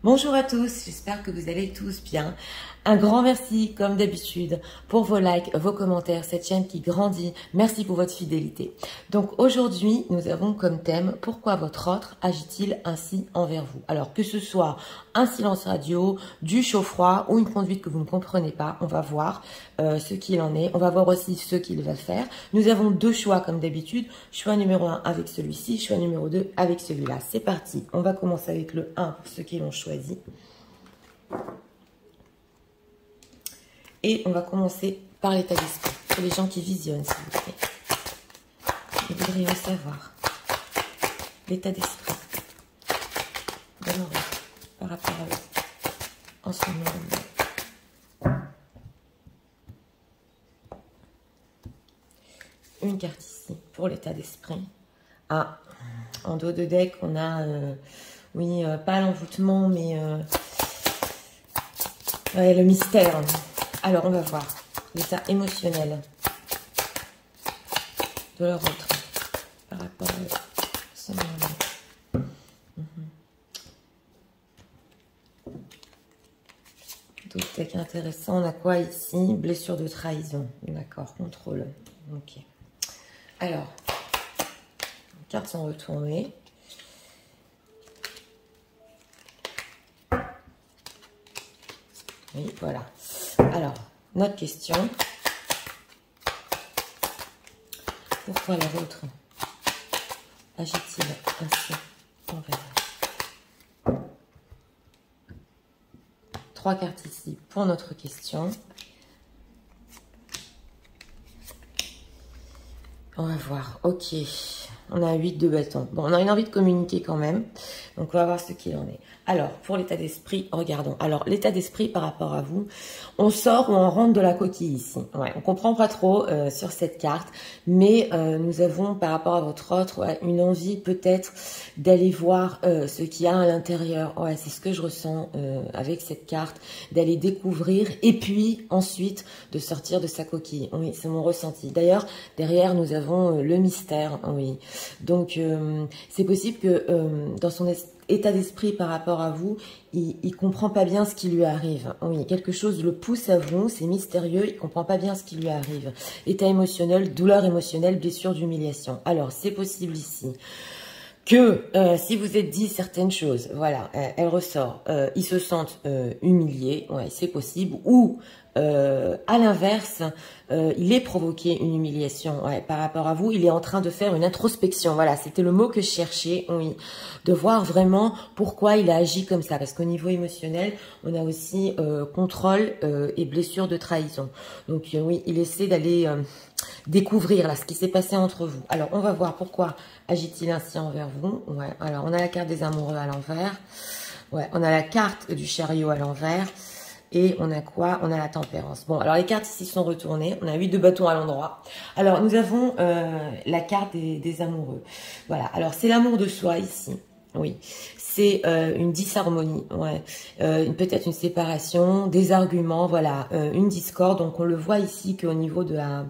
Bonjour à tous, j'espère que vous allez tous bien. Un grand merci, comme d'habitude, pour vos likes, vos commentaires, cette chaîne qui grandit. Merci pour votre fidélité. Donc aujourd'hui, nous avons comme thème « Pourquoi votre autre agit-il ainsi envers vous ?» Alors que ce soit un silence radio, du chaud-froid ou une conduite que vous ne comprenez pas, on va voir ce qu'il en est. On va voir aussi ce qu'il va faire. Nous avons deux choix comme d'habitude. Choix numéro 1 avec celui-ci, choix numéro 2 avec celui-là. C'est parti. On va commencer avec le 1 pour ceux qui l'ont choisi. Et on va commencer par l'état d'esprit. Pour les gens qui visionnent, s'il vous plaît. Je voudrais savoir l'état d'esprit de Laurent par rapport à eux en ce moment. Une carte ici pour l'état d'esprit. Ah, en dos de deck, on a, oui, pas l'envoûtement, mais ouais, le mystère. Alors, on va voir l'état émotionnel de leur autre par rapport à ce moment-là. D'autres decks intéressants. On a quoi ici? Blessure de trahison. D'accord, contrôle. Ok. Alors, les cartes sont retournées. Oui, voilà. Alors, notre question. Pourquoi leur autre agit-il ainsi envers vous? 3 cartes ici pour notre question. On va voir. Ok. On a 8 de bâton. Bon, on a une envie de communiquer quand même. Donc, on va voir ce qu'il en est. Alors, pour l'état d'esprit, regardons. Alors, l'état d'esprit par rapport à vous, on sort ou on rentre de la coquille ici. Ouais, on comprend pas trop sur cette carte, mais nous avons par rapport à votre autre une envie peut-être d'aller voir ce qu'il y a à l'intérieur. Ouais, c'est ce que je ressens avec cette carte, d'aller découvrir et puis ensuite de sortir de sa coquille. Oui, c'est mon ressenti. D'ailleurs, derrière, nous avons le mystère. Oui, donc c'est possible que dans son état d'esprit par rapport à vous, il comprend pas bien ce qui lui arrive. Oui, quelque chose le pousse à vous, c'est mystérieux, il comprend pas bien ce qui lui arrive. État émotionnel, douleur émotionnelle, blessure d'humiliation. Alors, c'est possible ici que si vous êtes dit certaines choses, voilà, elle ressort, ils se sentent humiliés, ouais, c'est possible, ou à l'inverse, il est provoqué une humiliation par rapport à vous, il est en train de faire une introspection, voilà, c'était le mot que je cherchais, oui, de voir vraiment pourquoi il a agi comme ça, parce qu'au niveau émotionnel, on a aussi contrôle et blessure de trahison, donc oui, il essaie d'aller découvrir là ce qui s'est passé entre vous. Alors, on va voir pourquoi agit-il ainsi envers vous. Ouais, alors on a la carte des amoureux à l'envers, ouais, on a la carte du chariot à l'envers. Et on a quoi? On a la tempérance. Bon, alors les cartes ici sont retournées. On a 8 de bâtons à l'endroit. Alors, nous avons la carte des amoureux. Voilà, alors c'est l'amour de soi ici. Oui, c'est une disharmonie, ouais. Peut-être une séparation, des arguments, voilà, une discorde. Donc, on le voit ici qu'au niveau de la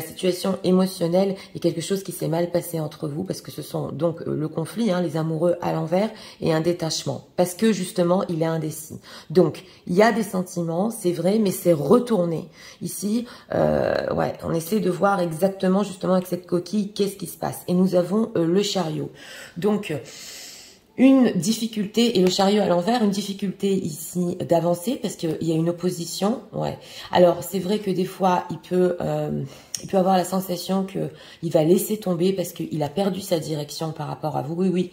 situation émotionnelle, il y a quelque chose qui s'est mal passé entre vous parce que ce sont donc le conflit, hein, les amoureux à l'envers et un détachement parce que justement il est indécis. Donc il y a des sentiments, c'est vrai, mais c'est retourné. Ici, ouais, on essaie de voir exactement justement avec cette coquille qu'est-ce qui se passe. Et nous avons le chariot. Donc une difficulté, et le chariot à l'envers, une difficulté ici d'avancer parce qu'il y a une opposition. Ouais. Alors, c'est vrai que des fois, il peut avoir la sensation qu'il va laisser tomber parce qu'il a perdu sa direction par rapport à vous. Oui, oui.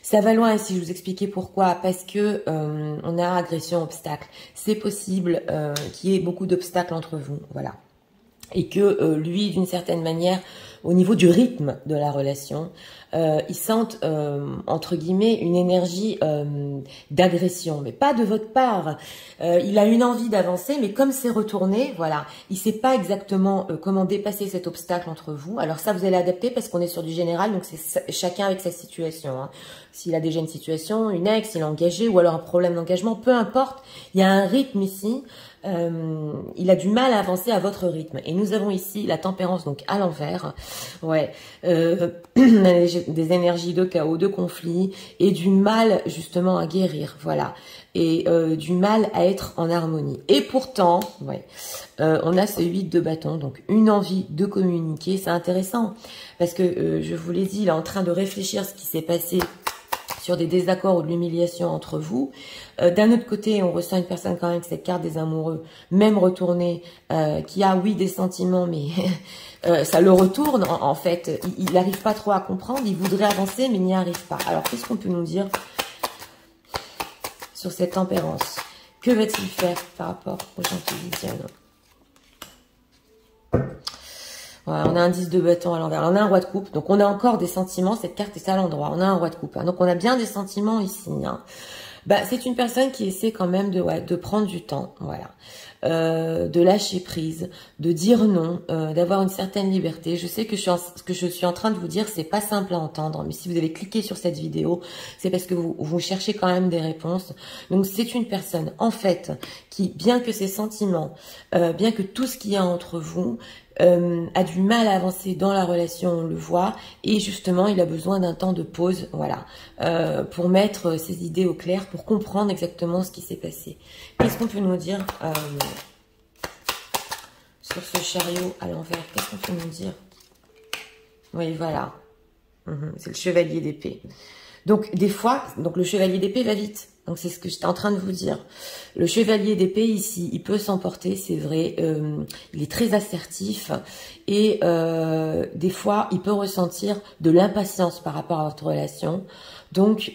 Ça va loin si je vous expliquais pourquoi. Parce que on a agression, obstacle. C'est possible qu'il y ait beaucoup d'obstacles entre vous. Voilà. Et que lui, d'une certaine manière, au niveau du rythme de la relation, il sente, entre guillemets, une énergie d'agression, mais pas de votre part. Il a une envie d'avancer, mais comme c'est retourné, voilà, il ne sait pas exactement comment dépasser cet obstacle entre vous. Alors ça, vous allez adapter parce qu'on est sur du général, donc c'est chacun avec sa situation. Hein. S'il a déjà une situation, une ex, il est engagé, ou alors un problème d'engagement, peu importe, il y a un rythme ici il a du mal à avancer à votre rythme. Et nous avons ici la tempérance, donc à l'envers. Ouais, des énergies de chaos, de conflit, et du mal justement à guérir, voilà. Et du mal à être en harmonie. Et pourtant, ouais, on a ce 8 de bâton, donc une envie de communiquer. C'est intéressant, parce que je vous l'ai dit, il est en train de réfléchir ce qui s'est passé sur des désaccords ou de l'humiliation entre vous. D'un autre côté, on ressent une personne quand même avec cette carte des amoureux, même retournée, qui a, oui, des sentiments, mais ça le retourne, en fait. Il n'arrive pas trop à comprendre, il voudrait avancer, mais il n'y arrive pas. Alors, qu'est-ce qu'on peut nous dire sur cette tempérance? Que va-t-il faire par rapport aux gens qui lui tiennent? Voilà, on a un 10 de bâton à l'envers. On a un roi de coupe. Donc, on a encore des sentiments. Cette carte est à l'endroit. On a un roi de coupe. Hein. Donc, on a bien des sentiments ici. Hein. Bah, c'est une personne qui essaie quand même de prendre du temps. Voilà. De lâcher prise, de dire non, d'avoir une certaine liberté. Je sais que ce que je suis en train de vous dire, c'est pas simple à entendre. Mais si vous avez cliqué sur cette vidéo, c'est parce que vous cherchez quand même des réponses. Donc, c'est une personne, en fait, qui, bien que ses sentiments, bien que tout ce qu'il y a entre vous, a du mal à avancer dans la relation, on le voit, et justement il a besoin d'un temps de pause, voilà, pour mettre ses idées au clair, pour comprendre exactement ce qui s'est passé. Qu'est-ce qu'on peut nous dire sur ce chariot à l'envers? Qu'est-ce qu'on peut nous dire? Oui, voilà, c'est le chevalier d'épée. Donc des fois, donc le chevalier d'épée va vite. Donc c'est ce que j'étais en train de vous dire. Le chevalier d'épée ici, il peut s'emporter, c'est vrai. Il est très assertif et des fois, il peut ressentir de l'impatience par rapport à votre relation. Donc,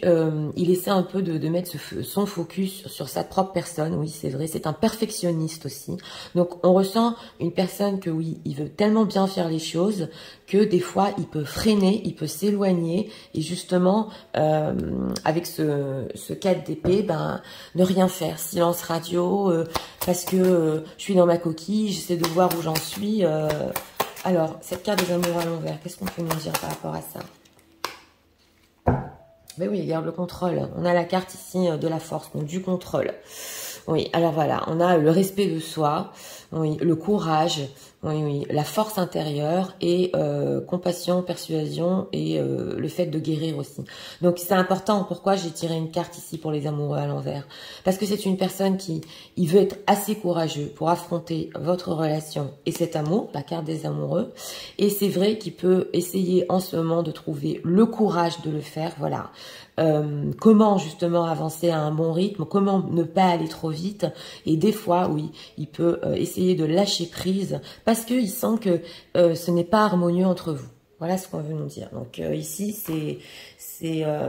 il essaie un peu de mettre son focus sur sa propre personne. Oui, c'est vrai, c'est un perfectionniste aussi. Donc, on ressent une personne que oui, il veut tellement bien faire les choses que des fois, il peut freiner, il peut s'éloigner. Et justement, avec ce 4 d'épée, ben, ne rien faire. Silence radio, parce que je suis dans ma coquille, j'essaie de voir où j'en suis. Alors, cette carte des amoureux à l'envers, qu'est-ce qu'on peut nous dire par rapport à ça? Ben oui, il garde le contrôle. On a la carte ici de la force, donc du contrôle. Oui, alors voilà, on a le respect de soi, oui, le courage, oui, la force intérieure et compassion, persuasion et le fait de guérir aussi. Donc c'est important. Pourquoi j'ai tiré une carte ici pour les amoureux à l'envers? Parce que c'est une personne il veut être assez courageux pour affronter votre relation et cet amour, la carte des amoureux. Et c'est vrai qu'il peut essayer en ce moment de trouver le courage de le faire, voilà. Comment justement avancer à un bon rythme, comment ne pas aller trop vite, et des fois oui il peut essayer de lâcher prise parce qu'il sent que ce n'est pas harmonieux entre vous. Voilà ce qu'on veut nous dire. Donc ici s'il y a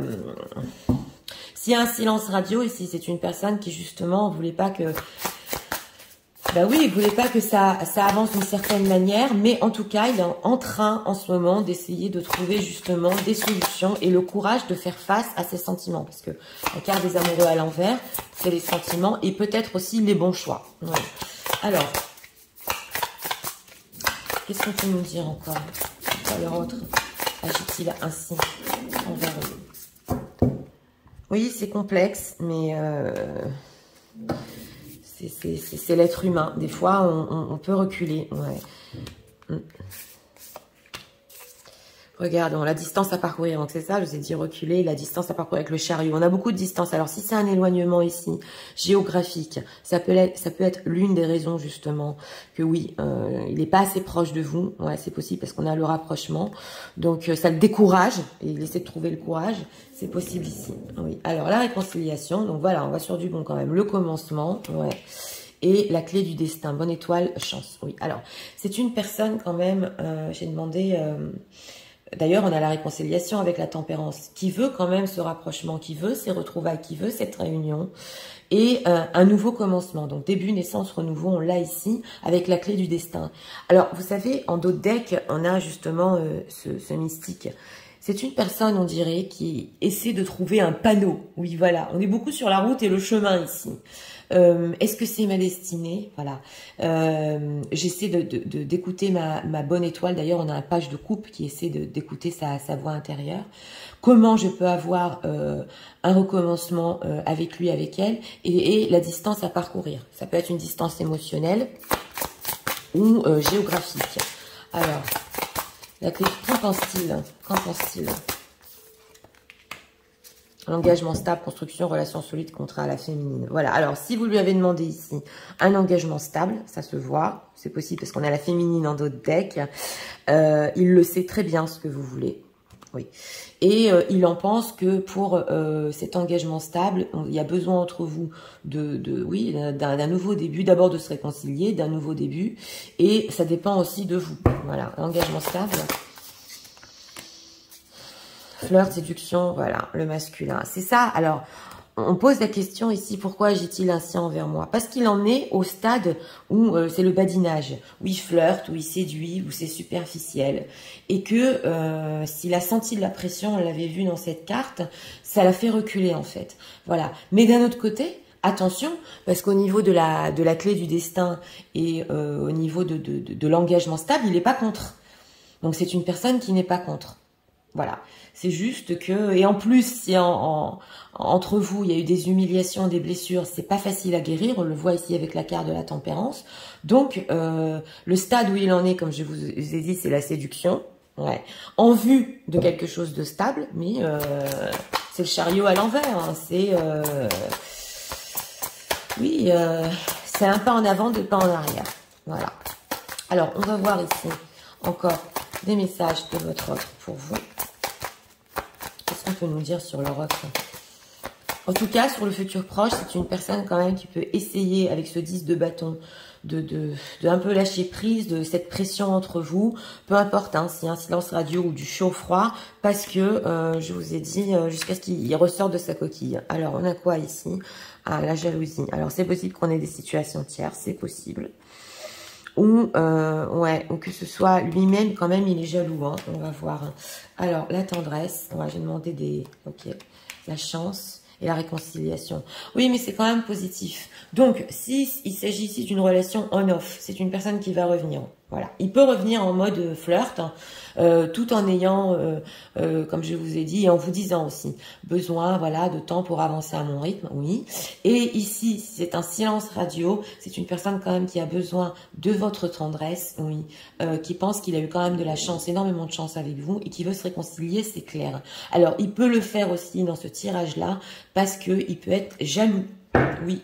un silence radio ici, c'est une personne qui justement ne voulait pas que bah oui, il voulait pas que ça avance d'une certaine manière, mais en tout cas, il est en train, en ce moment, d'essayer de trouver justement des solutions et le courage de faire face à ses sentiments. Parce que la carte des amoureux à l'envers, c'est les sentiments et peut-être aussi les bons choix. Ouais. Alors, qu'est-ce qu'on peut nous dire encore? Pourquoi leur autre agit-il ainsi envers eux? Oui, c'est complexe, mais... c'est l'être humain. Des fois, on peut reculer. Ouais. Regardons, la distance à parcourir. Donc, c'est ça, je vous ai dit reculer, la distance à parcourir avec le chariot. On a beaucoup de distance. Alors, si c'est un éloignement ici, géographique, ça peut être l'une des raisons, justement, que oui, il n'est pas assez proche de vous. Ouais, c'est possible parce qu'on a le rapprochement. Donc, ça le décourage. Et il essaie de trouver le courage. C'est possible ici. Oui. Alors, la réconciliation. Donc, voilà, on va sur du bon quand même. Le commencement. Ouais. Et la clé du destin. Bonne étoile, chance. Oui. Alors, c'est une personne quand même, j'ai demandé... D'ailleurs, on a la réconciliation avec la tempérance, qui veut quand même ce rapprochement, qui veut ces retrouvailles, qui veut cette réunion, et un nouveau commencement. Donc, début, naissance, renouveau, on l'a ici, avec la clé du destin. Alors, vous savez, en d'autres decks, on a justement ce mystique. C'est une personne, on dirait, qui essaie de trouver un panneau. Oui, voilà. On est beaucoup sur la route et le chemin ici. Est-ce que c'est ma destinée? Voilà. J'essaie d'écouter ma bonne étoile. D'ailleurs, on a un page de couple qui essaie d'écouter sa voix intérieure. Comment je peux avoir un recommencement avec lui, avec elle, et la distance à parcourir. Ça peut être une distance émotionnelle ou géographique. Alors, la clé, qu'en pense-t-il? Qu'en pense-t-il? L'engagement stable, construction, relation solide, contrat à la féminine. Voilà, alors si vous lui avez demandé ici un engagement stable, ça se voit, c'est possible parce qu'on a la féminine en d'autres decks, il le sait très bien ce que vous voulez. Oui. Et il en pense que pour cet engagement stable, il y a besoin entre vous oui, d'un nouveau début, d'abord de se réconcilier, d'un nouveau début, et ça dépend aussi de vous. Voilà, engagement stable. Flirt, séduction, voilà, le masculin. C'est ça. Alors, on pose la question ici, pourquoi agit-il ainsi envers moi? Parce qu'il en est au stade où c'est le badinage, où il flirte, où il séduit, où c'est superficiel. Et que s'il a senti de la pression, on l'avait vu dans cette carte, ça l'a fait reculer en fait. Voilà. Mais d'un autre côté, attention, parce qu'au niveau de la clé du destin et au niveau de l'engagement stable, il n'est pas contre. Donc c'est une personne qui n'est pas contre. Voilà, c'est juste que, et en plus, si entre vous, il y a eu des humiliations, des blessures, c'est pas facile à guérir, on le voit ici avec la carte de la tempérance. Donc, le stade où il en est, comme je vous ai dit, c'est la séduction, ouais, en vue de quelque chose de stable, mais c'est le chariot à l'envers, hein, c'est, oui, c'est un pas en avant, deux pas en arrière, voilà. Alors, on va voir ici encore des messages de votre offre pour vous. Qu'est-ce qu'on peut nous dire sur leur offre? En tout cas, sur le futur proche, c'est une personne quand même qui peut essayer, avec ce 10 de bâton, de un peu lâcher prise de cette pression entre vous. Peu importe, hein, si un silence radio ou du chaud-froid, parce que, je vous ai dit, jusqu'à ce qu'il ressorte de sa coquille. Alors, on a quoi ici? Ah, la jalousie. Alors, c'est possible qu'on ait des situations tierces, c'est possible. Ou ouais, ou que ce soit lui-même, quand même, il est jaloux, hein, on va voir. Alors, la tendresse, ouais, j'ai demandé des... Ok, la chance et la réconciliation. Oui, mais c'est quand même positif. Donc, si il s'agit ici d'une relation on-off, c'est une personne qui va revenir. Voilà, il peut revenir en mode flirt, hein, tout en ayant, comme je vous ai dit, et en vous disant aussi, besoin, voilà, de temps pour avancer à mon rythme, oui. Et ici, c'est un silence radio, c'est une personne quand même qui a besoin de votre tendresse, oui, qui pense qu'il a eu quand même de la chance, énormément de chance avec vous, et qui veut se réconcilier, c'est clair. Alors, il peut le faire aussi dans ce tirage-là, parce que il peut être jaloux, oui.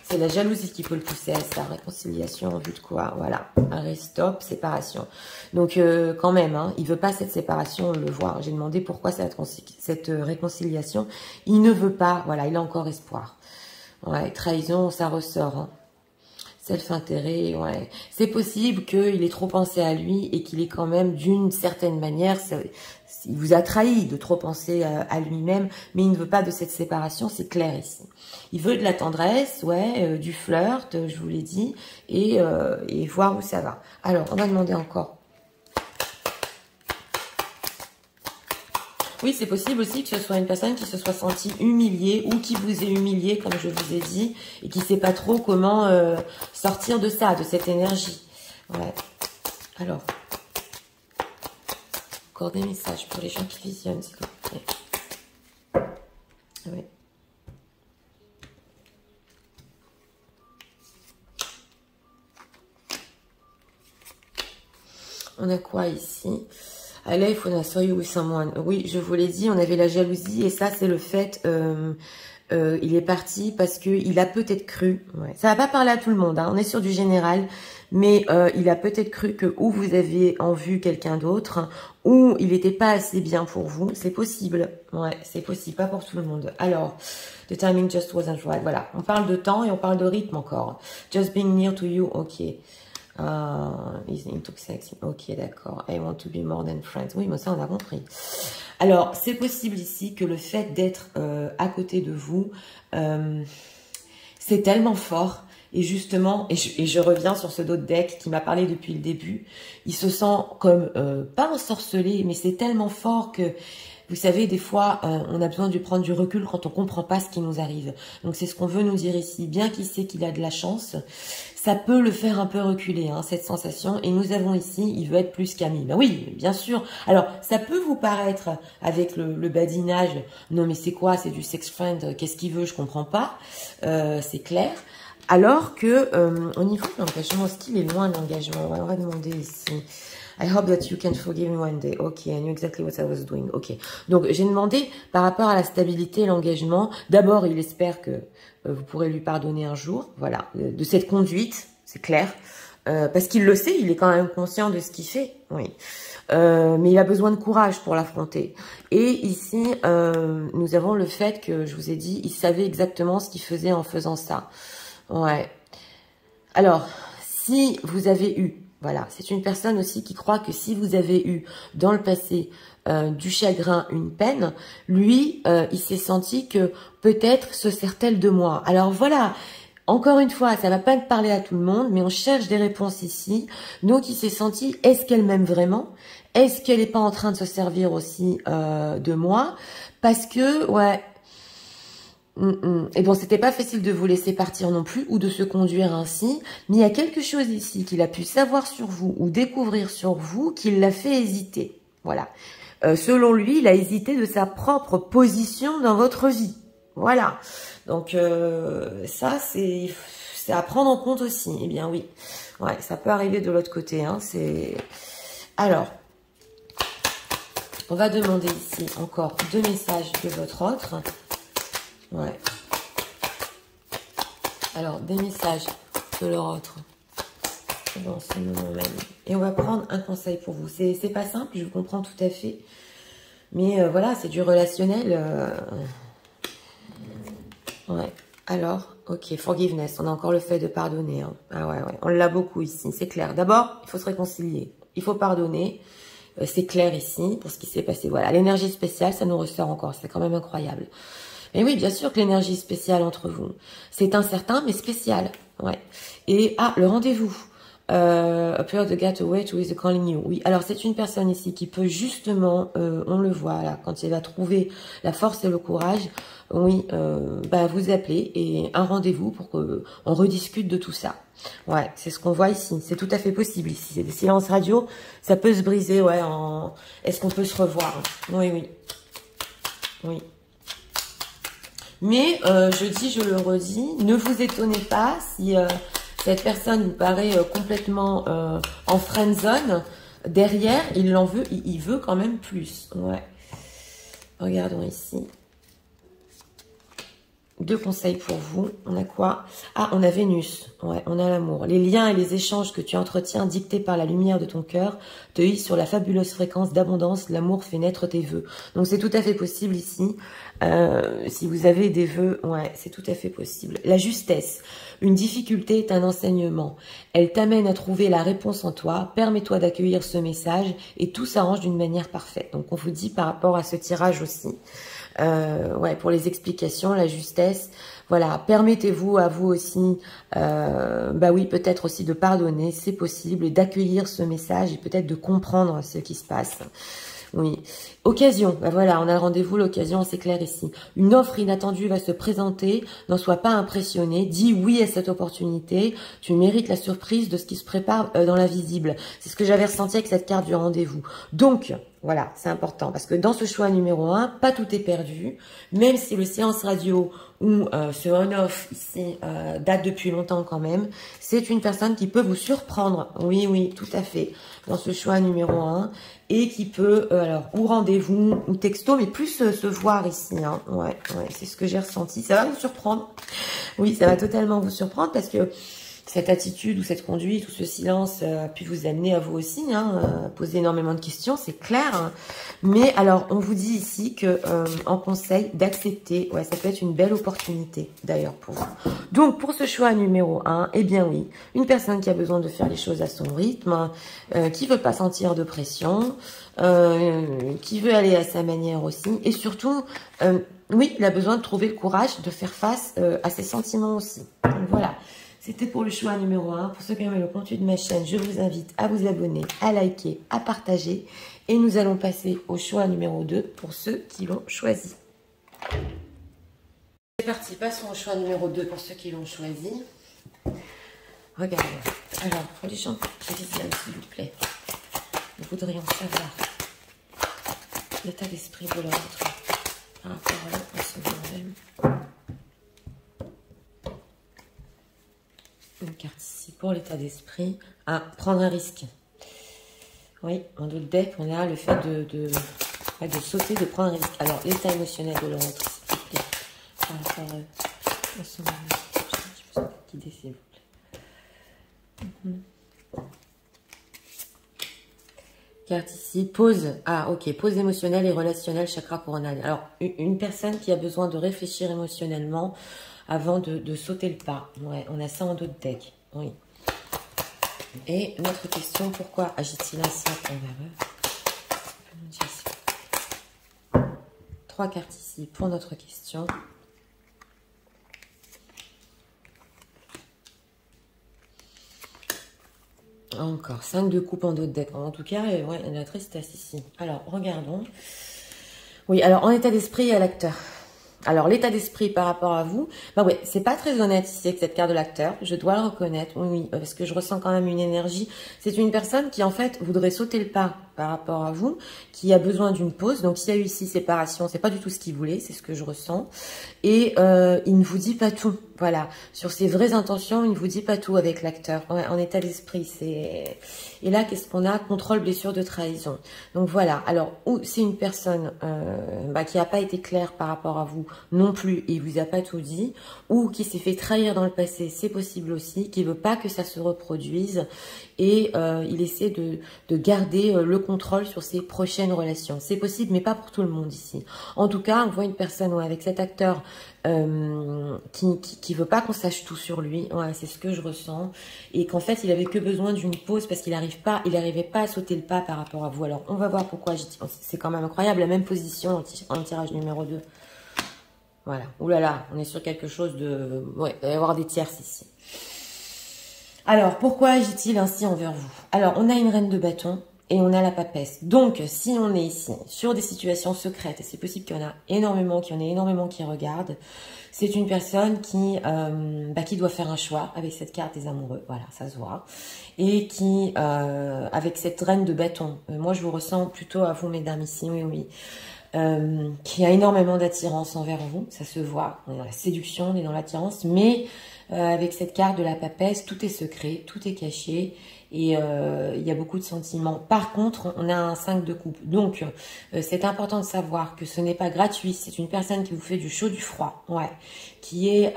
C'est la jalousie qui peut le pousser à sa réconciliation en vue de quoi? Voilà, arrêt, stop, séparation. Donc, quand même, hein, il veut pas cette séparation, on le voit. J'ai demandé pourquoi cette réconciliation. Il ne veut pas, voilà, il a encore espoir. Ouais, trahison, ça ressort. Hein. Self-intérêt, ouais. C'est possible qu'il ait trop pensé à lui et qu'il ait quand même, d'une certaine manière, il vous a trahi de trop penser à lui-même, mais il ne veut pas de cette séparation, c'est clair ici. Il veut de la tendresse, ouais, du flirt, je vous l'ai dit, et voir où ça va. Alors, on va demander encore. Oui, c'est possible aussi que ce soit une personne qui se soit sentie humiliée ou qui vous ait humilié, comme je vous ai dit, et qui ne sait pas trop comment sortir de ça, de cette énergie. Ouais. Alors, encore des messages pour les gens qui visionnent, s'il vous plaît. Oui. On a quoi ici? Ah, là, il faut assurer with someone. Oui, je vous l'ai dit, on avait la jalousie et ça, c'est le fait, il est parti parce qu'il a peut-être cru. Ouais. Ça va pas parler à tout le monde, hein, on est sur du général, mais il a peut-être cru que ou vous aviez en vue quelqu'un d'autre, ou il n'était pas assez bien pour vous. C'est possible. Ouais, c'est possible, pas pour tout le monde. Alors, the timing just wasn't right. Voilà, on parle de temps et on parle de rythme encore. Just being near to you, ok. Is into sex. Ok, d'accord. I want to be more than friends. Oui, mais ça, on a compris. Alors, c'est possible ici que le fait d'être à côté de vous, c'est tellement fort Et justement, et je reviens sur ce d'autre deck qui m'a parlé depuis le début, il se sent comme, pas ensorcelé, mais c'est tellement fort que, vous savez, des fois, on a besoin de prendre du recul quand on comprend pas ce qui nous arrive. Donc c'est ce qu'on veut nous dire ici. Bien qu'il sait qu'il a de la chance, ça peut le faire un peu reculer, hein, cette sensation. Et nous avons ici, il veut être plus qu'ami. Ben oui, bien sûr. Alors, ça peut vous paraître, avec le badinage, non mais c'est quoi? C'est du sex friend, qu'est-ce qu'il veut? Je comprends pas. C'est clair. Alors que, au niveau de l'engagement, est-ce qu'il est loin de l'engagement? On va demander ici. I hope that you can forgive me one day. Ok, I knew exactly what I was doing. Ok. Donc, j'ai demandé par rapport à la stabilité et l'engagement. D'abord, il espère que vous pourrez lui pardonner un jour. Voilà. De cette conduite, c'est clair. Parce qu'il le sait, il est quand même conscient de ce qu'il fait. Oui. Mais il a besoin de courage pour l'affronter. Et ici, nous avons le fait que, je vous ai dit, il savait exactement ce qu'il faisait en faisant ça. Ouais. Alors, si vous avez eu, voilà, c'est une personne aussi qui croit que si vous avez eu dans le passé du chagrin, une peine, lui, il s'est senti que peut-être se sert-elle de moi. Alors voilà, encore une fois, ça va pas parler à tout le monde, mais on cherche des réponses ici. Donc il s'est senti, est-ce qu'elle m'aime vraiment? Est-ce qu'elle n'est pas en train de se servir aussi de moi? Parce que, ouais... Et bon, c'était pas facile de vous laisser partir non plus ou de se conduire ainsi, mais il y a quelque chose ici qu'il a pu savoir sur vous ou découvrir sur vous qui l'a fait hésiter. Voilà. Selon lui, il a hésité de sa propre position dans votre vie. Voilà. Donc ça, c'est à prendre en compte aussi. Eh bien oui, ouais, ça peut arriver de l'autre côté. Hein. Alors, on va demander ici encore 2 messages de votre autre. Ouais. Alors, des messages de leur autre. Dans ce moment même. Et on va prendre un conseil pour vous. C'est pas simple, je vous comprends tout à fait. Mais voilà, c'est du relationnel. Ouais. Alors, ok, forgiveness. On a encore le fait de pardonner. Hein. Ah ouais, ouais. On l'a beaucoup ici, c'est clair. D'abord, il faut se réconcilier. Il faut pardonner. C'est clair ici pour ce qui s'est passé. Voilà, l'énergie spéciale, ça nous ressort encore. C'est quand même incroyable. Et oui, bien sûr que l'énergie spéciale entre vous. C'est incertain, mais spécial. Ouais. Et, le rendez-vous. Appear the getaway to is calling you. Oui, alors c'est une personne ici qui peut justement, on le voit là, quand il va trouver la force et le courage, oui, vous appeler et un rendez-vous pour qu'on rediscute de tout ça. Ouais, c'est ce qu'on voit ici. C'est tout à fait possible ici. C'est des silences radio, ça peut se briser, ouais, Est-ce qu'on peut se revoir? Oui, oui. Oui. Mais, je le redis, ne vous étonnez pas si cette personne vous paraît complètement en friend zone. Derrière, il veut quand même plus. Ouais. Regardons ici. 2 conseils pour vous. On a quoi? Ah, on a Vénus. Ouais, on a l'amour. Les liens et les échanges que tu entretiens, dictés par la lumière de ton cœur, te hissent sur la fabuleuse fréquence d'abondance. L'amour fait naître tes vœux. Donc, c'est tout à fait possible ici. Si vous avez des vœux, ouais, c'est tout à fait possible. La justesse. Une difficulté est un enseignement. Elle t'amène à trouver la réponse en toi. Permets-toi d'accueillir ce message et tout s'arrange d'une manière parfaite. Donc, on vous dit par rapport à ce tirage aussi. Ouais, pour les explications, la justesse, voilà, permettez-vous à vous aussi, oui, peut-être aussi de pardonner, c'est possible, et d'accueillir ce message et peut-être de comprendre ce qui se passe. Oui. Occasion, voilà, on a le rendez-vous, l'occasion, c'est clair ici. Une offre inattendue va se présenter, n'en sois pas impressionné, dis oui à cette opportunité, tu mérites la surprise de ce qui se prépare dans l'invisible. C'est ce que j'avais ressenti avec cette carte du rendez-vous. Donc, voilà, c'est important, parce que dans ce choix numéro 1, pas tout est perdu, même si le séance radio ou ce on-off ici date depuis longtemps quand même, c'est une personne qui peut vous surprendre, oui, oui, tout à fait, dans ce choix numéro 1, et qui peut, alors, ou rendez-vous, ou texto, mais plus se voir ici, hein. Ouais, c'est ce que j'ai ressenti, ça va vous surprendre, oui, ça va totalement vous surprendre, parce que cette attitude ou cette conduite ou ce silence a pu vous amener à vous aussi, poser énormément de questions, c'est clair. Hein. Mais alors, on vous dit ici que en conseil d'accepter, ouais, ça peut être une belle opportunité d'ailleurs pour vous. Donc, pour ce choix numéro 1, eh bien oui, une personne qui a besoin de faire les choses à son rythme, qui veut pas sentir de pression, qui veut aller à sa manière aussi, et surtout, oui, il a besoin de trouver le courage de faire face à ses sentiments aussi. Donc voilà. C'était pour le choix numéro 1. Pour ceux qui aiment le contenu de ma chaîne, je vous invite à vous abonner, à liker, à partager. Et nous allons passer au choix numéro 2 pour ceux qui l'ont choisi. C'est parti, passons au choix numéro 2 pour ceux qui l'ont choisi. Regardez. Alors, pour les gens qui viennent, s'il vous plaît, nous voudrions savoir l'état d'esprit de l'autre par rapport à ce moment-même. Une carte ici pour l'état d'esprit. À prendre un risque. Oui, en d'autres decks, on a le fait de sauter, de prendre un risque. Alors, l'état émotionnel de l'autre, s'il vous plaît, par rapport à ce moment. Je vous guider, s'il vous plaît. Carte ici, pause. Ah, ok, pause émotionnelle et relationnelle, chakra coronal. Alors, une personne qui a besoin de réfléchir émotionnellement avant de sauter le pas. Ouais, on a ça en d'autres decks. Oui. Et notre question, pourquoi agit-il ainsi envers eux? 3 cartes ici pour notre question. Encore 5 de coupe en d'autres decks. En tout cas, ouais, la tristesse ici. Alors, regardons. Oui, alors en état d'esprit, il y a l'acteur. Alors, l'état d'esprit par rapport à vous, bah ouais, c'est pas très honnête ici avec cette carte de l'acteur, je dois le reconnaître, oui, parce que je ressens quand même une énergie. C'est une personne qui, en fait, voudrait sauter le pas par rapport à vous, qui a besoin d'une pause. Donc, s'il y a eu ici séparation, c'est pas du tout ce qu'il voulait, c'est ce que je ressens. Et il ne vous dit pas tout, voilà. Sur ses vraies intentions, il ne vous dit pas tout avec l'acteur, ouais, en état d'esprit. Et là, qu'est-ce qu'on a? Contrôle, blessure de trahison. Donc, voilà. Alors, ou c'est une personne qui n'a pas été claire par rapport à vous, non plus, et il vous a pas tout dit, ou qui s'est fait trahir dans le passé, c'est possible aussi, qui veut pas que ça se reproduise, et il essaie de garder le contrôle sur ses prochaines relations. C'est possible, mais pas pour tout le monde ici. En tout cas, on voit une personne avec cet acteur qui veut pas qu'on sache tout sur lui, ouais, c'est ce que je ressens, et qu'en fait, il avait que besoin d'une pause parce qu'il n'arrivait pas à sauter le pas par rapport à vous. Alors, on va voir pourquoi, c'est quand même incroyable, la même position en tirage numéro 2. Voilà. Ouh là là, on est sur quelque chose de... Ouais, il va y avoir des tierces ici. Alors, pourquoi agit-il ainsi envers vous? Alors, on a une reine de bâton et on a la papesse. Donc, si on est ici sur des situations secrètes, et c'est possible qu'il y en a énormément, qui regardent, c'est une personne qui doit faire un choix avec cette carte des amoureux. Voilà, ça se voit. Et qui, avec cette reine de bâton, moi je vous ressens plutôt à vous, mesdames, ici, oui, oui. Qui a énormément d'attirance envers vous, ça se voit, on est dans la séduction, on est dans l'attirance, mais avec cette carte de la papesse, tout est secret, tout est caché, et il y a beaucoup de sentiments. Par contre, on a un 5 de coupe, donc c'est important de savoir que ce n'est pas gratuit, c'est une personne qui vous fait du chaud, du froid, ouais, qui est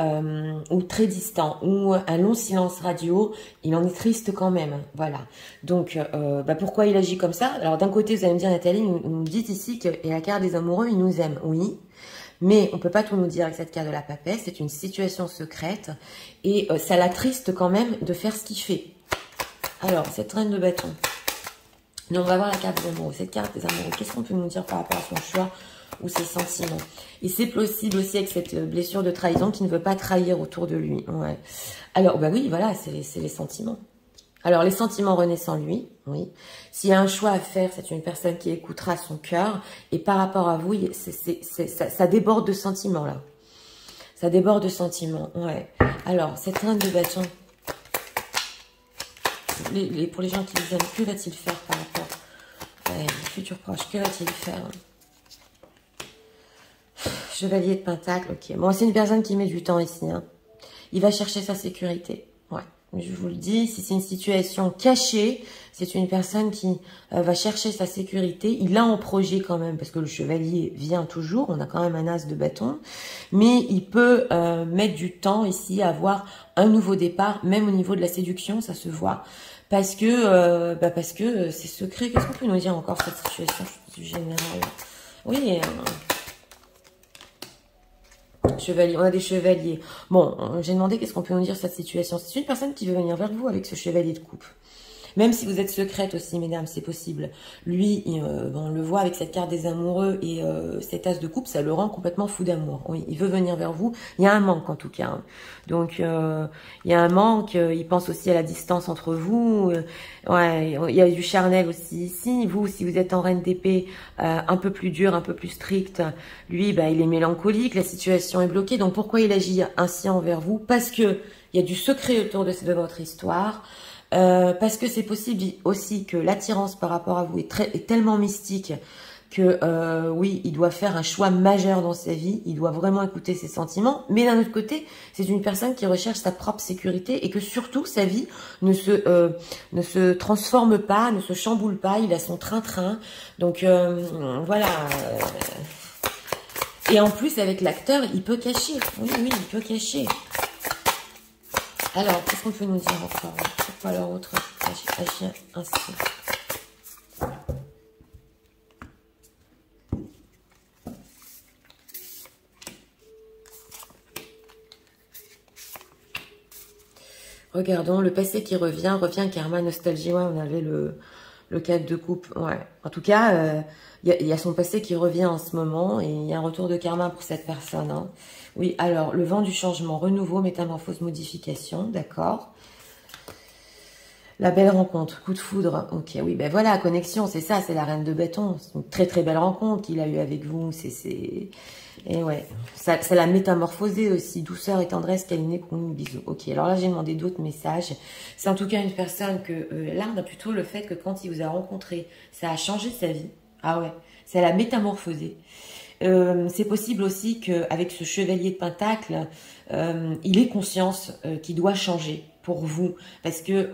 ou très distant, ou un long silence radio, il en est triste quand même, voilà. Donc, pourquoi il agit comme ça? Alors d'un côté, vous allez me dire, Nathalie, nous dites ici que et la carte des amoureux, il nous aime, oui. Mais on peut pas tout nous dire avec cette carte de la papesse, c'est une situation secrète, et ça l'attriste quand même de faire ce qu'il fait. Alors, cette reine de bâton. Mais on va voir la carte des amoureux. Cette carte des amoureux, qu'est-ce qu'on peut nous dire par rapport à son choix ou ses sentiments? Et c'est possible aussi avec cette blessure de trahison qui ne veut pas trahir autour de lui. Ouais. Alors, bah oui, voilà, c'est les sentiments. Alors, les sentiments renaissent en lui, oui. S'il y a un choix à faire, c'est une personne qui écoutera son cœur. Et par rapport à vous, ça déborde de sentiments, là. Ça déborde de sentiments, ouais. Alors, cette reine de bâton, pour les gens qui les aiment, que va-t-il faire par rapport au futur proche? Que va-t-il faire? Chevalier de Pentacle, ok. Bon, c'est une personne qui met du temps ici, hein. Il va chercher sa sécurité, ouais. Je vous le dis, si c'est une situation cachée, c'est une personne qui va chercher sa sécurité. Il a en projet quand même, parce que le chevalier vient toujours, on a quand même un as de bâton. Mais il peut mettre du temps ici à avoir un nouveau départ, même au niveau de la séduction, ça se voit. Parce que c'est secret. Qu'est-ce qu'on peut nous dire encore cette situation générale? Oui, chevalier, on a des chevaliers. Bon, j'ai demandé qu'est-ce qu'on peut nous dire cette situation. C'est une personne qui veut venir vers vous avec ce chevalier de coupe. Même si vous êtes secrète aussi, mesdames, c'est possible. Lui, on le voit avec cette carte des amoureux et cet as de coupe, ça le rend complètement fou d'amour. Oui, il veut venir vers vous. Il y a un manque en tout cas. Hein. Donc, il y a un manque. Il pense aussi à la distance entre vous. Ouais, il y a du charnel aussi ici. Vous, si vous êtes en reine d'épée, un peu plus dur, un peu plus strict, lui, bah, il est mélancolique. La situation est bloquée. Donc, pourquoi il agit ainsi envers vous? Parce que il y a du secret autour de votre histoire. Parce que c'est possible aussi que l'attirance par rapport à vous est tellement mystique que oui, il doit faire un choix majeur dans sa vie, il doit vraiment écouter ses sentiments, mais d'un autre côté, c'est une personne qui recherche sa propre sécurité et que surtout sa vie ne se transforme pas, ne se chamboule pas, il a son train-train, donc voilà. Et en plus, avec l'acteur, il peut cacher, oui, il peut cacher. Alors, qu'est-ce qu'on peut nous dire encore? Pourquoi leur autre agit ainsi? Regardons, le passé qui revient, karma, nostalgie. Ouais, on avait le 4 de coupe. Ouais. En tout cas, il y a son passé qui revient en ce moment et il y a un retour de karma pour cette personne. Hein. Oui, alors, le vent du changement, renouveau, métamorphose, modification, d'accord. La belle rencontre, coup de foudre, ok, oui, ben voilà, connexion, c'est ça, c'est la reine de bâton. C'est une très très belle rencontre qu'il a eue avec vous, et ouais, ça l'a métamorphosé aussi, douceur et tendresse, câliné, bisous. Ok, alors là j'ai demandé d'autres messages. C'est en tout cas une personne que, là on a plutôt le fait que quand il vous a rencontré, ça a changé sa vie. Ah ouais, ça l'a métamorphosé. C'est possible aussi qu'avec ce chevalier de Pentacle, il ait conscience qu'il doit changer pour vous, parce que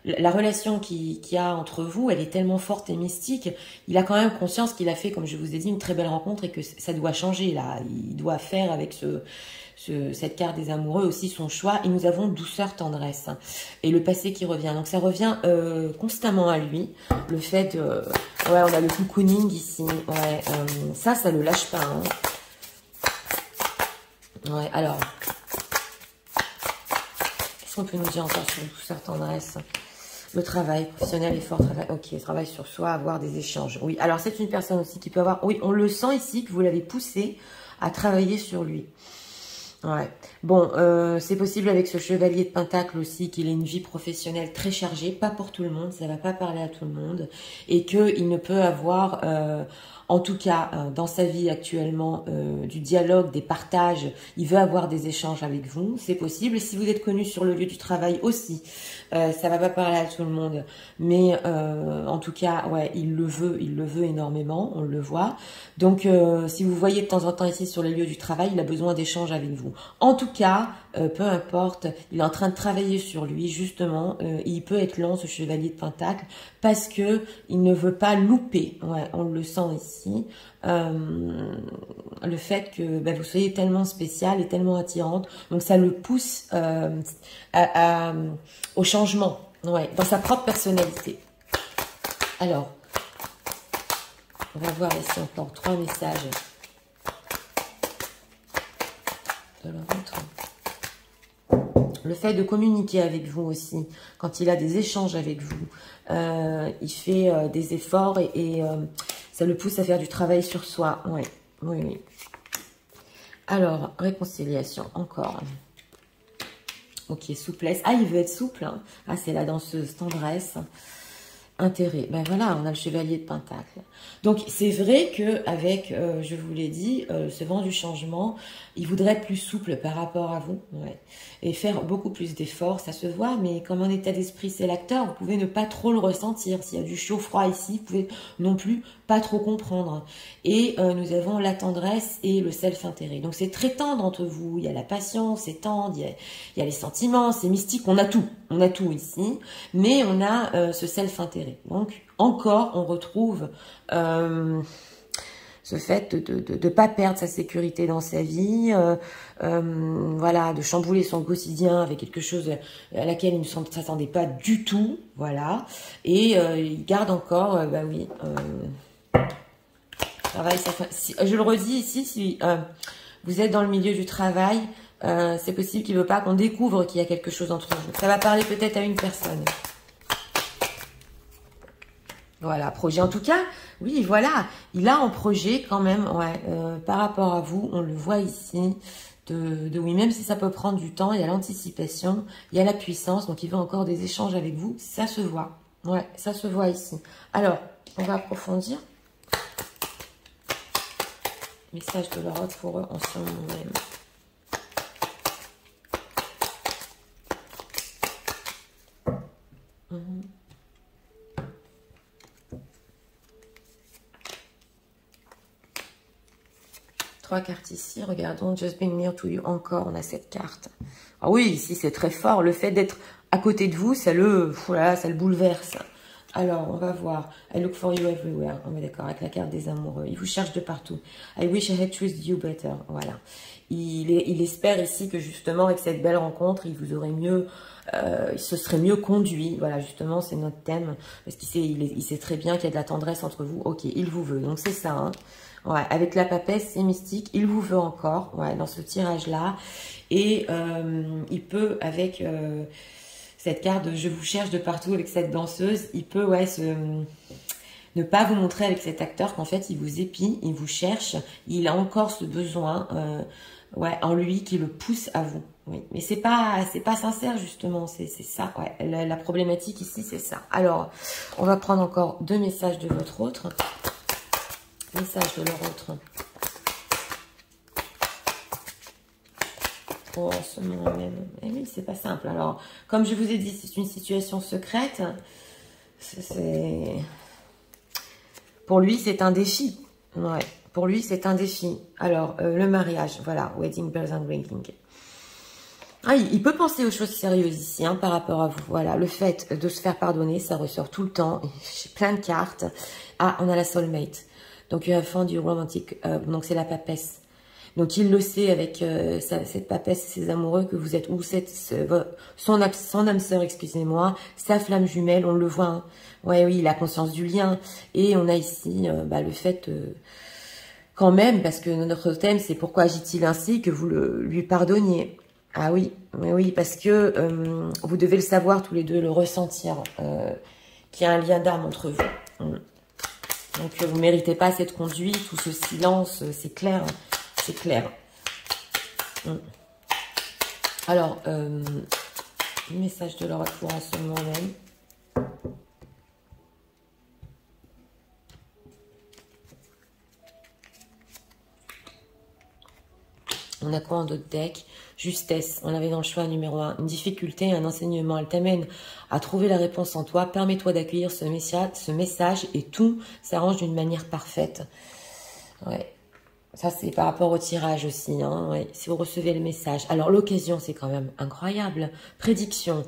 la relation qu'il y a entre vous, elle est tellement forte et mystique, il a quand même conscience qu'il a fait, comme je vous ai dit, une très belle rencontre et que ça doit changer là, il doit faire avec cette carte des amoureux aussi son choix, et nous avons douceur, tendresse, hein, et le passé qui revient, donc ça revient constamment à lui, le fait de... Ouais, on a le cocooning ici, ouais, ça le lâche pas, hein. Ouais, alors... Qu'est-ce qu'on peut nous dire encore sur douceur, tendresse? Le travail, professionnel, effort, travail. Ok, travail sur soi, avoir des échanges. Oui, alors c'est une personne aussi qui peut avoir... Oui, on le sent ici que vous l'avez poussé à travailler sur lui. Ouais. Bon, c'est possible avec ce chevalier de Pentacle aussi qu'il ait une vie professionnelle très chargée, pas pour tout le monde, ça va pas parler à tout le monde, et qu'il ne peut avoir, en tout cas dans sa vie actuellement, du dialogue, des partages, il veut avoir des échanges avec vous, c'est possible. Si vous êtes connu sur le lieu du travail aussi, ça va pas parler à tout le monde, mais en tout cas, ouais, il le veut énormément, on le voit. Donc, si vous voyez de temps en temps ici sur les lieux du travail, il a besoin d'échanges avec vous. En tout cas, peu importe, il est en train de travailler sur lui, justement. Il peut être lent, ce chevalier de Pentacle, parce que il ne veut pas louper. Ouais, on le sent ici. Le fait que vous soyez tellement spéciale et tellement attirante, donc ça le pousse au changement, ouais, dans sa propre personnalité. Alors, on va voir ici encore 3 messages. Le fait de communiquer avec vous aussi, quand il a des échanges avec vous, il fait des efforts et ça le pousse à faire du travail sur soi. Ouais. Oui, oui. Alors, réconciliation, encore. Ok, souplesse. Ah, il veut être souple. Hein. Ah, c'est la danseuse, tendresse. Intérêt, ben voilà, on a le chevalier de Pentacle. Donc c'est vrai que avec, je vous l'ai dit, ce vent du changement, il voudrait être plus souple par rapport à vous, ouais, et faire beaucoup plus d'efforts, ça se voit, mais comme en état d'esprit c'est l'acteur, vous pouvez ne pas trop le ressentir. S'il y a du chaud-froid ici, vous pouvez non plus pas trop comprendre. Et nous avons la tendresse et le self-intérêt. Donc c'est très tendre entre vous, il y a la passion, c'est tendre, il y a les sentiments, c'est mystique, on a tout ici, mais on a ce self-intérêt. Donc, encore, on retrouve ce fait de ne pas perdre sa sécurité dans sa vie, voilà, de chambouler son quotidien avec quelque chose à laquelle il ne s'attendait pas du tout, voilà, et il garde encore, oui, travail, je le redis ici, si vous êtes dans le milieu du travail, c'est possible qu'il ne veut pas qu'on découvre qu'il y a quelque chose entre vous. Ça va parler peut-être à une personne. Voilà, projet. En tout cas, oui, voilà, il a un projet quand même, ouais, par rapport à vous, on le voit ici, oui, même si ça peut prendre du temps, il y a l'anticipation, il y a la puissance, donc il veut encore des échanges avec vous, ça se voit. Ouais, ça se voit ici. Alors, on va approfondir. Message de leur autre pour eux en ce moment même. Trois cartes ici, regardons, Just being near to you, encore, on a cette carte. Ah oui, ici c'est très fort, le fait d'être à côté de vous, ça le bouleverse. Alors, on va voir, I look for you everywhere, on est d'accord, avec la carte des amoureux, il vous cherche de partout. I wish I had chosen you better, voilà. Il espère ici que justement, avec cette belle rencontre, il vous aurait mieux, il se serait mieux conduit, voilà, justement, c'est notre thème, parce qu'il sait très bien qu'il y a de la tendresse entre vous, ok, il vous veut, donc c'est ça, hein. Ouais, avec la papesse, c'est mystique. Il vous veut encore, ouais, dans ce tirage-là. Et il peut, avec cette carte de « Je vous cherche de partout » avec cette danseuse, il peut, ouais, ne pas vous montrer avec cet acteur qu'en fait, il vous épie, il vous cherche. Il a encore ce besoin, ouais, en lui qui le pousse à vous. Oui, mais c'est pas sincère, justement. C'est ça, ouais. La problématique ici, c'est ça. Alors, on va prendre encore 2 messages de votre autre. Message de leur autre. Oh, ce moment même. Eh oui, c'est pas simple. Alors, comme je vous ai dit, c'est une situation secrète. Pour lui, c'est un défi. Ouais, pour lui, c'est un défi. Alors, le mariage, voilà. Wedding bells and ringing. Ah, il peut penser aux choses sérieuses ici, hein, par rapport à vous. Voilà, le fait de se faire pardonner, ça ressort tout le temps. J'ai plein de cartes. Ah, on a la soulmate. Donc, you have found your romantic, donc c'est la papesse. Donc, il le sait avec cette papesse, ses amoureux, que vous êtes, ou son âme sœur, excusez-moi, sa flamme jumelle, on le voit. Hein. Ouais, oui, il a conscience du lien. Et on a ici le fait, quand même, parce que notre thème, c'est pourquoi agit-il ainsi, que vous lui pardonniez. Ah oui, oui, parce que vous devez le savoir tous les deux, le ressentir, qu'il y a un lien d'âme entre vous. Donc, vous ne méritez pas cette conduite ou ce silence, c'est clair. C'est clair. Alors, message de leur pour en ce moment même. On a quoi en d'autres decks? Justesse, on avait dans le choix numéro 1. Une difficulté, un enseignement, elle t'amène à trouver la réponse en toi. Permets-toi d'accueillir ce message et tout s'arrange d'une manière parfaite. Ouais. Ça, c'est par rapport au tirage aussi, hein, ouais, si vous recevez le message. Alors, l'occasion, c'est quand même incroyable. Prédiction.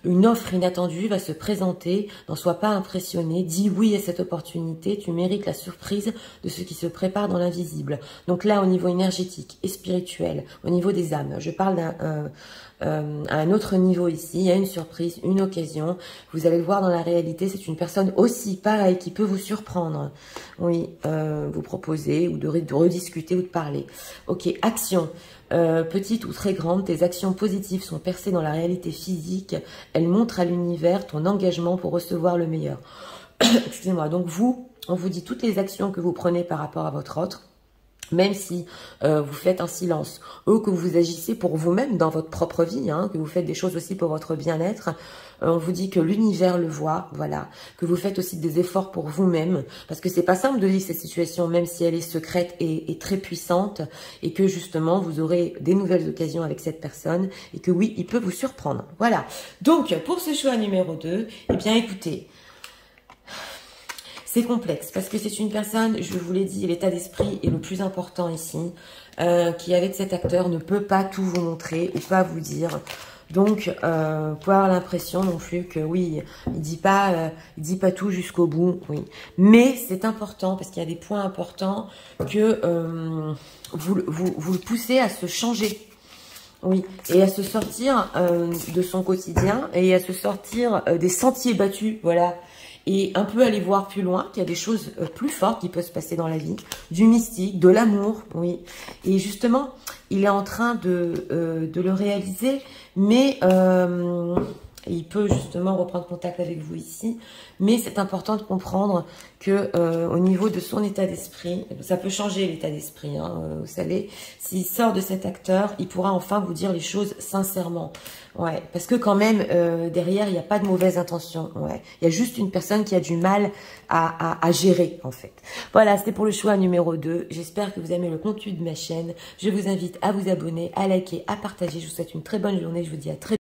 Une offre inattendue va se présenter. N'en sois pas impressionné. Dis oui à cette opportunité. Tu mérites la surprise de ce qui se prépare dans l'invisible. Donc là, au niveau énergétique et spirituel, au niveau des âmes, je parle à un autre niveau ici. Il y a une surprise, une occasion. Vous allez le voir dans la réalité, c'est une personne aussi, pareil, qui peut vous surprendre. Oui, vous proposer ou de rediscuter ou de parler. Ok, action. Petite ou très grande, tes actions positives sont percées dans la réalité physique. Elles montrent à l'univers ton engagement pour recevoir le meilleur. Excusez-moi. Donc vous, on vous dit toutes les actions que vous prenez par rapport à votre autre. Même si vous faites un silence, ou que vous agissez pour vous-même dans votre propre vie, hein, que vous faites des choses aussi pour votre bien-être, on vous dit que l'univers le voit, voilà, que vous faites aussi des efforts pour vous-même, parce que c'est pas simple de vivre cette situation, même si elle est secrète et très puissante, et que justement vous aurez des nouvelles occasions avec cette personne, et que oui, il peut vous surprendre, voilà. Donc, pour ce choix numéro 2, eh bien écoutez, c'est complexe parce que c'est une personne, je vous l'ai dit, l'état d'esprit est le plus important ici, qui avec cet acteur ne peut pas tout vous montrer ou pas vous dire. Donc, vous pouvez avoir l'impression non plus que oui, il dit pas tout jusqu'au bout, oui. Mais c'est important parce qu'il y a des points importants que vous le poussez à se changer. Oui, et à se sortir de son quotidien et à se sortir des sentiers battus, voilà. Et un peu aller voir plus loin, qu'il y a des choses plus fortes qui peuvent se passer dans la vie, du mystique, de l'amour, oui. Et justement, il est en train de le réaliser, mais Et il peut justement reprendre contact avec vous ici. Mais c'est important de comprendre que au niveau de son état d'esprit, ça peut changer l'état d'esprit, hein, vous savez. S'il sort de cet acteur, il pourra enfin vous dire les choses sincèrement. Ouais, parce que quand même, derrière, il n'y a pas de mauvaise intention. Ouais, il y a juste une personne qui a du mal à gérer, en fait. Voilà, c'était pour le choix numéro 2. J'espère que vous aimez le contenu de ma chaîne. Je vous invite à vous abonner, à liker, à partager. Je vous souhaite une très bonne journée. Je vous dis à très bientôt.